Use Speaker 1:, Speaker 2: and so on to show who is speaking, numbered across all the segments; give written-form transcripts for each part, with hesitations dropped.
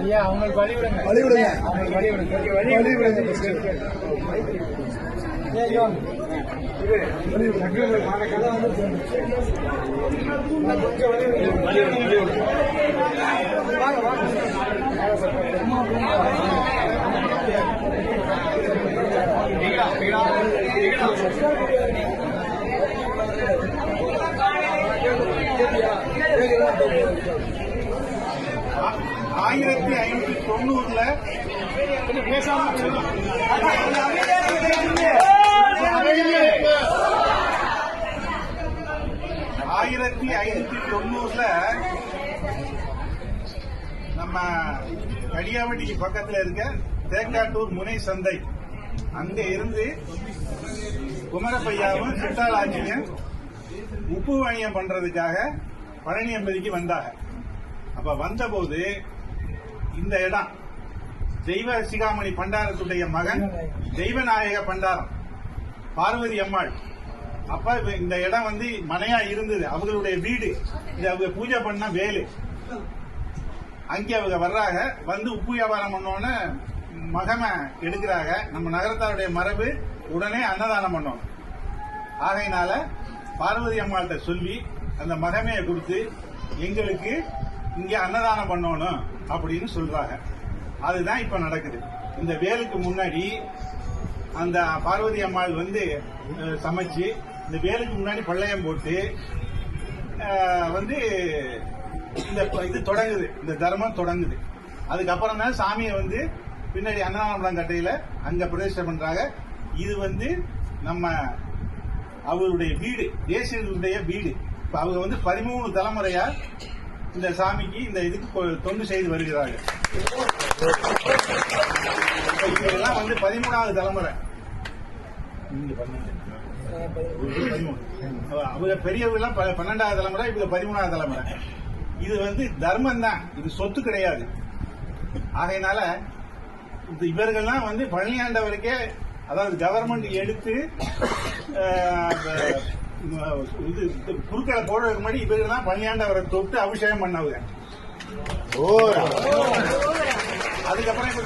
Speaker 1: ஐயா அவங்களுக்கு வழிவிடுங்க
Speaker 2: ஆயிரத்தி 590 நம்ம கடியாவட்டிக்கு பக்கத்துல இருக்க தேக்காட்டூர் முனை சந்தை அங்க இருந்து குமரப்பையாவும் சிட்டால் ஆட்சியும் உப்பு வாணியம் பண்றதுக்காக பழனியம்பதிக்கு வந்தாங்க. அப்ப வந்தபோது இந்த இடம் தெய்வ சிகாமணி பண்டாரத்துடைய மகன் தெய்வநாயக பண்டாரம் பார்வதி அம்மாள். அப்ப இந்த இடம் வந்து மனையா இருந்தது, அவங்களுடைய வீடு. இது அவங்க பூஜை பண்ண வேலு. அங்கே அவங்க வர்றாங்க. வந்து உப்பு வியாபாரம் பண்ணோன்னு மகமை எடுக்கிறாங்க. நம்ம நகரத்தாருடைய மரபு உடனே அன்னதானம் பண்ணோம். ஆகையினால பார்வதி அம்மாள்கிட்ட சொல்லி அந்த மகமையை கொடுத்து எங்களுக்கு இங்க அன்னதானம் பண்ணணும் அப்படின்னு சொல்றாங்க. அதுதான் இப்ப நடக்குது. இந்த வேலுக்கு முன்னாடி அந்த பார்வதி அம்மாள் வந்து சமைச்சு இந்த வேலுக்கு முன்னாடி பள்ளையம் போட்டு வந்து இந்த இது தொடங்குது, இந்த தர்மம் தொடங்குது. அதுக்கப்புறம் தான் சாமியை வந்து பின்னாடி அன்னதானம் கட்டையில அங்க பிரதிஷ்டை பண்றாங்க. இது வந்து நம்ம அவருடைய வீடு, தேசியர்களுடைய வீடு. இப்ப அவங்க வந்து 13 தலைமுறையா இந்த சாமிக்கு இந்த இதுக்கு தொண்டு செய்து வருகிறார்கள். இதெல்லாம் வந்து 13வது தலைமுறை. அவங்க பெரியவங்க 12வது தலைமுறை, இவங்க 13வது தலைமுறை. இது வந்து தர்மம் தான், இது சொத்து கிடையாது. ஆகையினால இவர்கள்லாம் வந்து பழனியாண்டவருக்கே, அதாவது கவர்மெண்ட் எடுத்து இது குறுக்களை போடுறதுக்கு முன்னாடி இவர்கள் தான் பழனியாண்டவரை தொட்டு அபிஷேகம் பண்ணவங்க. அதுக்கப்புறம் இப்ப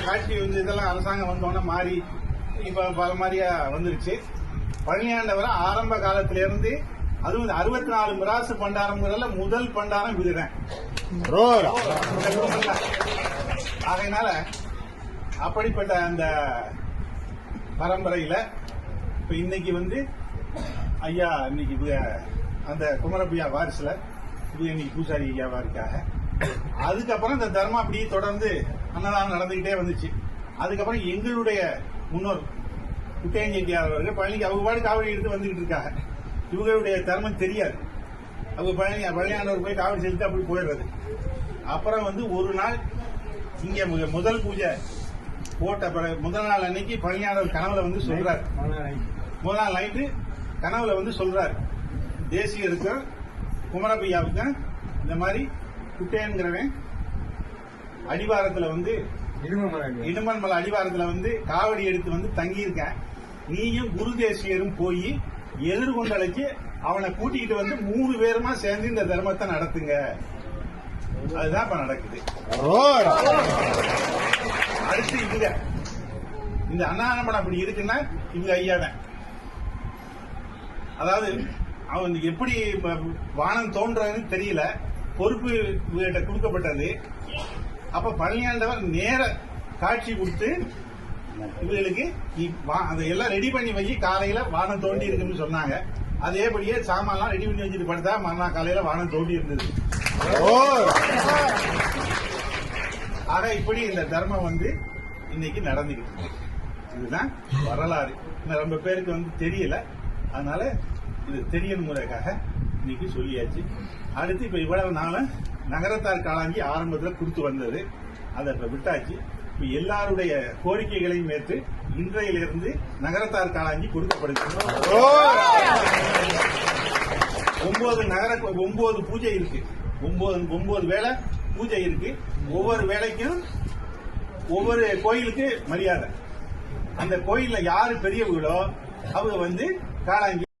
Speaker 2: காட்சி வந்து இதெல்லாம் அரசாங்கம் வந்தோன்னா மாறி இப்ப பல மாதிரியா வந்துருச்சு. பழனியாண்டவரை ஆரம்ப காலத்திலிருந்து அதுவும் 64 மிராசு பண்டாரம்ங்கிறதுல முதல் பண்டாரம் இதுதான். ஆகையினால அப்படிப்பட்ட அந்த பரம்பரையில இப்ப இன்னைக்கு வந்து ஐயா இன்னைக்கு அந்த குமரப்பையா வாரிசுல இன்னைக்கு பூசாரி ஐயாவா இருக்காங்க. அதுக்கப்புறம் இந்த தர்மம் அப்படியே தொடர்ந்து அன்னதானம் நடந்துகிட்டே வந்துச்சு. அதுக்கப்புறம் எங்களுடைய முன்னோர் குட்டையஞ்செட்டியார் அவர்கள் பழனிக்கு அவங்க பாடு காவடி எடுத்து வந்துகிட்டு இருக்காங்க. இவங்களுடைய தர்மம் தெரியாது. அவங்க பழனியாண்டவர் போய் காவடி செலுத்தி அப்படி போயிடுறது. அப்புறம் வந்து ஒரு நாள் இங்க முதல் பூஜை போட்ட முதல் நாள் அன்னைக்கு பழனியாண்டவர் கனவுல வந்து சொல்றாரு. முதல் நாள் நைட்டு கனவுல வந்து சொல்றாரு, தேசியருக்கும் குமரப்பையாவுக்கும் இந்த மாதிரி குட்டையன்கிறவன் அடிவாரத்துல வந்து இடுமன் மலை அடிவாரத்துல வந்து காவடி எடுத்து வந்து தங்கியிருக்கேன். நீயும் குரு தேசியரும் போய் எதிர்கொண்டலைக்கு அவனை கூட்டிகிட்டு வந்து 3 பேருமா சேர்ந்து இந்த தர்மத்தை நடத்துங்க. அதுதான் இப்ப நடக்குது. அடுத்து இவங்க இந்த அன்னதானம் அப்படி இருக்குன்னா இவங்க ஐயாதான். அதாவது அவன் எப்படி வானம் தோன்றதுன்னு தெரியல, பொறுப்பு இவர்கிட்ட கொடுக்கப்பட்டது. அப்ப பழனியாண்டவர் நேர காட்சி கொடுத்து இவர்களுக்கு அதெல்லாம் ரெடி பண்ணி வை, காலையில வானம் தோண்டி இருக்குன்னு சொன்னாங்க. அதேபடியே சாமான்லாம் ரெடி பண்ணி வச்சுட்டு படுத்தா மறுநாள் காலையில வானம் தோண்டி இருந்தது. ஆக இப்படி இந்த தர்மம் வந்து இன்னைக்கு நடந்துகிட்டு. இதுதான் வரலாறு. ரொம்ப பேருக்கு வந்து தெரியல, அதனால இது தெரியணும் முறைக்காக இன்னைக்கு சொல்லியாச்சு. அடுத்து இப்ப இவ்வளவு நாளும் நகரத்தார் காலாஞ்சி ஆரம்பத்தில் கொடுத்து வந்தது, அதை இப்ப விட்டாச்சு. இப்ப எல்லாருடைய கோரிக்கைகளையும் ஏற்று இன்றையிலிருந்து நகரத்தார் காலாஞ்சி கொடுக்கப்படுகிறது. 9 பூஜை இருக்கு, 9 வேளை பூஜை இருக்கு. ஒவ்வொரு வேளைக்கும் ஒவ்வொரு கோயிலுக்கு மரியாதை. அந்த கோயில்ல யாரு பெரியவங்களோ அவங்க வந்து காலாஞ்சி